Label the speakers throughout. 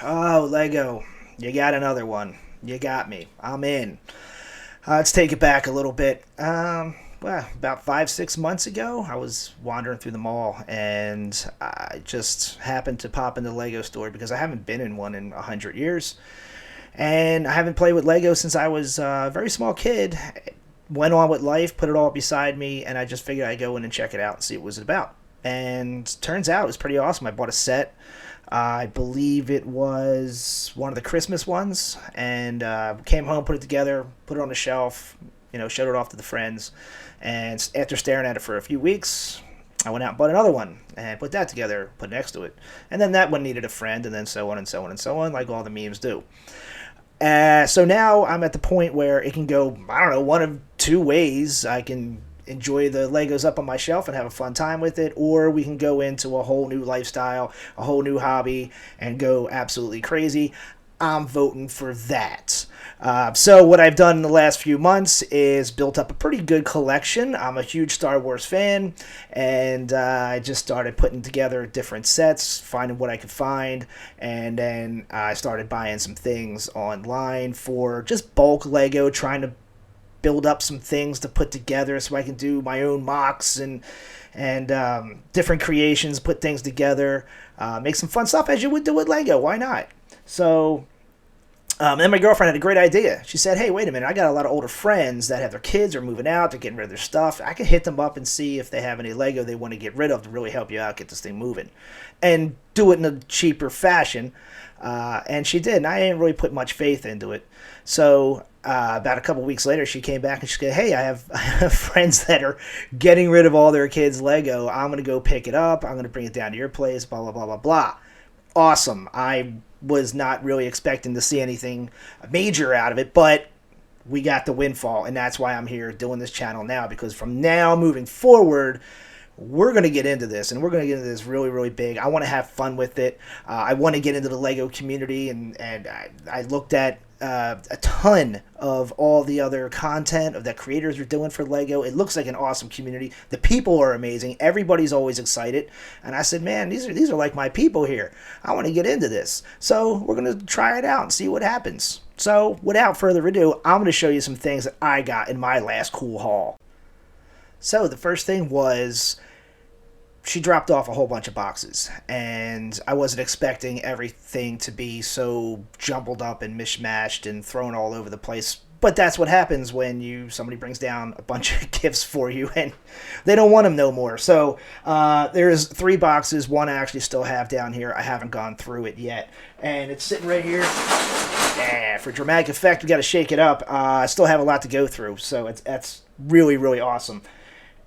Speaker 1: Oh, Lego. You got another one. You got me. I'm in. Let's take it back a little bit. Well, about 5, 6 months ago, I was wandering through the mall and I just happened to pop in the Lego store because I haven't been in one in 100 years. And I haven't played with Lego since I was a very small kid. Went on with life, put it all beside me, and I just figured I'd go in and check it out and see what it was about. And turns out it was pretty awesome. I bought a set. I believe it was one of the Christmas ones, and came home, put it together, put it on the shelf, showed it off to the friends. And after staring at it for a few weeks, I went out and bought another one and put that together, put it next to it. And then that one needed a friend, and then so on and so on and so on, like all the memes do. So now I'm at the point where it can go, I don't know, one of two ways. I can enjoy the Legos up on my shelf and have a fun time with it, or we can go into a whole new lifestyle, a whole new hobby, and go absolutely crazy. I'm voting for that. So what I've done in the last few months is built up a pretty good collection. I'm a huge Star Wars fan, and I just started putting together different sets, finding what I could find, and then I started buying some things online for just bulk Lego, trying to build up some things to put together so I can do my own mocks and different creations, put things together, make some fun stuff as you would do with Lego. Why not? So then my girlfriend had a great idea. She said, hey, wait a minute, I got a lot of older friends that have their kids are moving out, they're getting rid of their stuff. I could hit them up and see if they have any Lego they want to get rid of to really help you out, get this thing moving. And do it in a cheaper fashion. And she did, and I didn't really put much faith into it. So about a couple weeks later, she came back and she said, hey, I have friends that are getting rid of all their kids' Lego. I'm going to go pick it up. I'm going to bring it down to your place, blah, blah, blah, blah, blah. Awesome. I was not really expecting to see anything major out of it, but we got the windfall, and that's why I'm here doing this channel now, because from now moving forward, we're going to get into this, and we're going to get into this really, really big. I want to have fun with it. I want to get into the Lego community, and I looked at a ton of all the other content of that creators are doing for Lego. It looks like an awesome community. The people are amazing. Everybody's always excited. And I said, man, these are like my people here. I want to get into this. So we're going to try it out and see what happens. So without further ado, I'm going to show you some things that I got in my last cool haul. So the first thing was, she dropped off a whole bunch of boxes, and I wasn't expecting everything to be so jumbled up and mishmashed and thrown all over the place. But that's what happens when somebody brings down a bunch of gifts for you and they don't want them no more. So there's 3 boxes. One I actually still have down here. I haven't gone through it yet, and it's sitting right here. Yeah, for dramatic effect, we got to shake it up. I still have a lot to go through, so that's really, really awesome.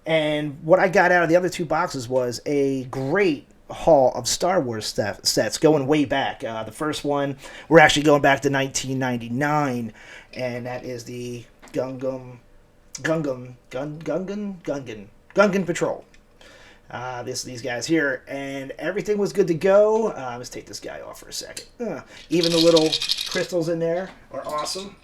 Speaker 1: And what I got out of the other 2 boxes was a great haul of Star Wars sets going way back. The first one, we're actually going back to 1999, and that is the Gungan Patrol. These guys here, and everything was good to go. Let's take this guy off for a second. Even the little crystals in there are awesome.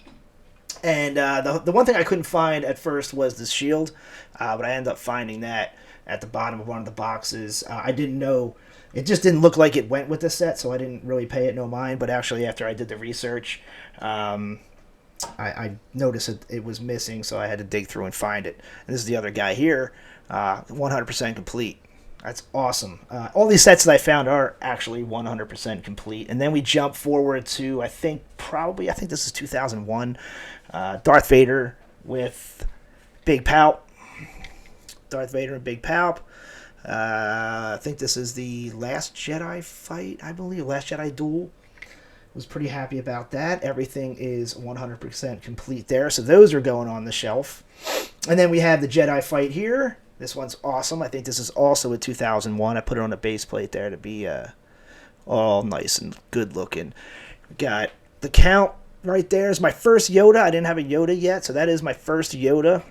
Speaker 1: And the one thing I couldn't find at first was the shield, but I ended up finding that at the bottom of one of the boxes. I didn't know, it just didn't look like it went with the set, so I didn't really pay it no mind. But actually, after I did the research, I noticed it was missing, so I had to dig through and find it. And this is the other guy here, 100% complete. That's awesome. All these sets that I found are actually 100% complete. And then we jump forward to, I think this is 2001, Darth Vader with Big Palp. Darth Vader and Big Palp. I think this is the Last Jedi fight, I believe. Last Jedi duel. Was pretty happy about that. Everything is 100% complete there. So those are going on the shelf. And then we have the Jedi fight here. This one's awesome. I think this is also a 2001. I put it on a base plate there to be all nice and good looking. We got the Count right there. Is my first Yoda. I didn't have a Yoda yet, so that is my first Yoda.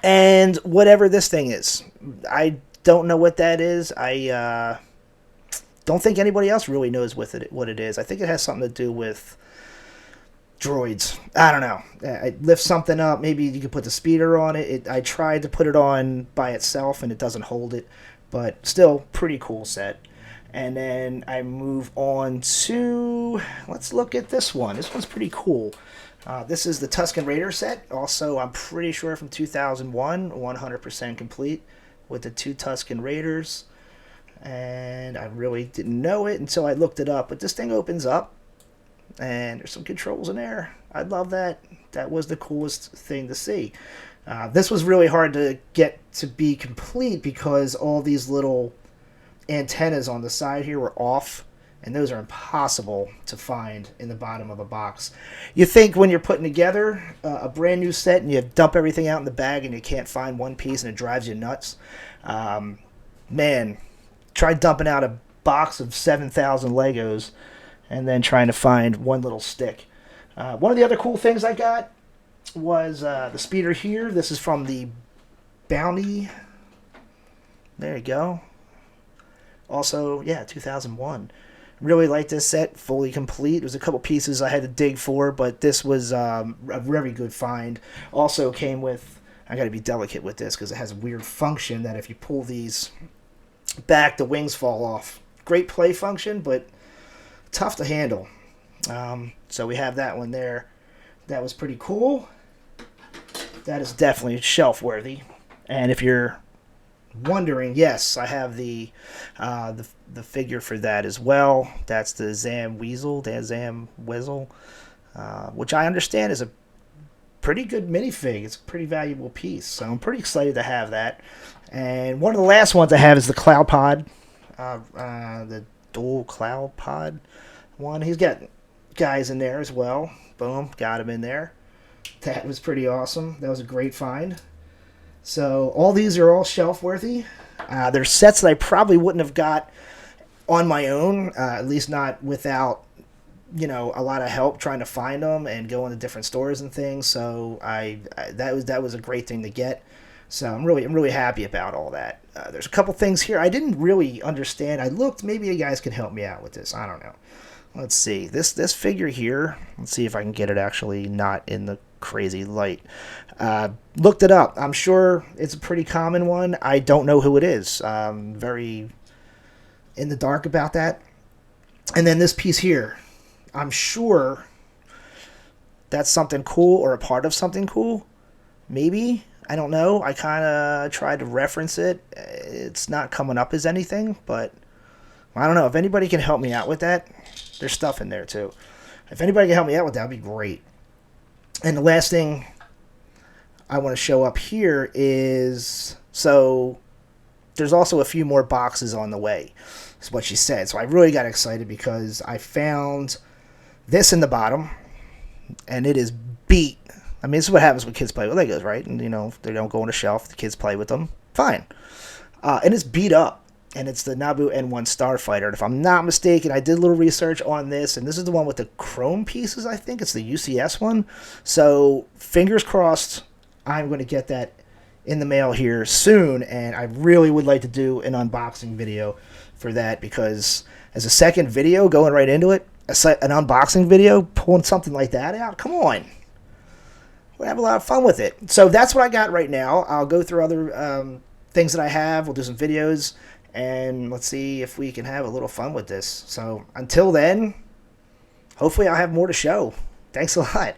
Speaker 1: And whatever this thing is, I don't know what that is. I don't think anybody else really knows what it is. I think it has something to do with droids. I don't know. I lift something up. Maybe you could put the speeder on it. I tried to put it on by itself, and it doesn't hold it. But still, pretty cool set. And then I move on to, let's look at this one. This one's pretty cool. This is the Tusken Raider set. Also, I'm pretty sure from 2001, 100% complete with the 2 Tusken Raiders. And I really didn't know it until I looked it up. But this thing opens up, and there's some controls in there. I love that. That was the coolest thing to see. This was really hard to get to be complete because all these little antennas on the side here were off, and those are impossible to find in the bottom of a box. You think when you're putting together a brand new set and you dump everything out in the bag and you can't find one piece and it drives you nuts. Man, try dumping out a box of 7,000 Legos and then trying to find one little stick. One of the other cool things I got was the speeder here. This is from the Bounty. There you go. Also, yeah, 2001. Really like this set, fully complete. There's a couple pieces I had to dig for, but this was a very good find. Also came with, I got to be delicate with this because it has a weird function that if you pull these back, the wings fall off. Great play function, but tough to handle. So we have that one there. That was pretty cool. That is definitely shelf worthy. And if you're wondering, yes, I have the figure for that as well. That's the Zam Weasel, which I understand is a pretty good minifig. It's a pretty valuable piece, so I'm pretty excited to have that. And one of the last ones I have is the Cloud Pod, the dual Cloud Pod one. He's got guys in there as well. Boom, got him in there. That was pretty awesome. That was a great find. So all these are all shelf worthy. They're sets that I probably wouldn't have got on my own, at least not without, a lot of help trying to find them and going to different stores and things. So that was a great thing to get. So I'm really happy about all that. There's a couple things here I didn't really understand. I looked, maybe you guys can help me out with this. I don't know. Let's see. This figure here, let's see if I can get it actually not in the crazy light. Looked it up. I'm sure it's a pretty common one. I don't know who it is. Very in the dark about that. And then this piece here, I'm sure that's something cool or a part of something cool. Maybe. I don't know. I kind of tried to reference it. It's not coming up as anything, but I don't know. If anybody can help me out with that, there's stuff in there too. If anybody can help me out with that, would be great. And the last thing I want to show up here is, so there's also a few more boxes on the way, is what she said. So I really got excited because I found this in the bottom, and it is beat. I mean, this is what happens when kids play with Legos, right? And, they don't go on a shelf. The kids play with them. Fine. And it's beat up. And it's the Naboo N1 Starfighter. And if I'm not mistaken, I did a little research on this, and this is the one with the chrome pieces, I think. It's the UCS one. So, fingers crossed, I'm going to get that in the mail here soon, and I really would like to do an unboxing video for that, because as a second video, going right into it, an unboxing video, pulling something like that out, come on. We'll have a lot of fun with it. So, that's what I got right now. I'll go through other things that I have. We'll do some videos. And let's see if we can have a little fun with this. So until then, hopefully I'll have more to show. Thanks a lot.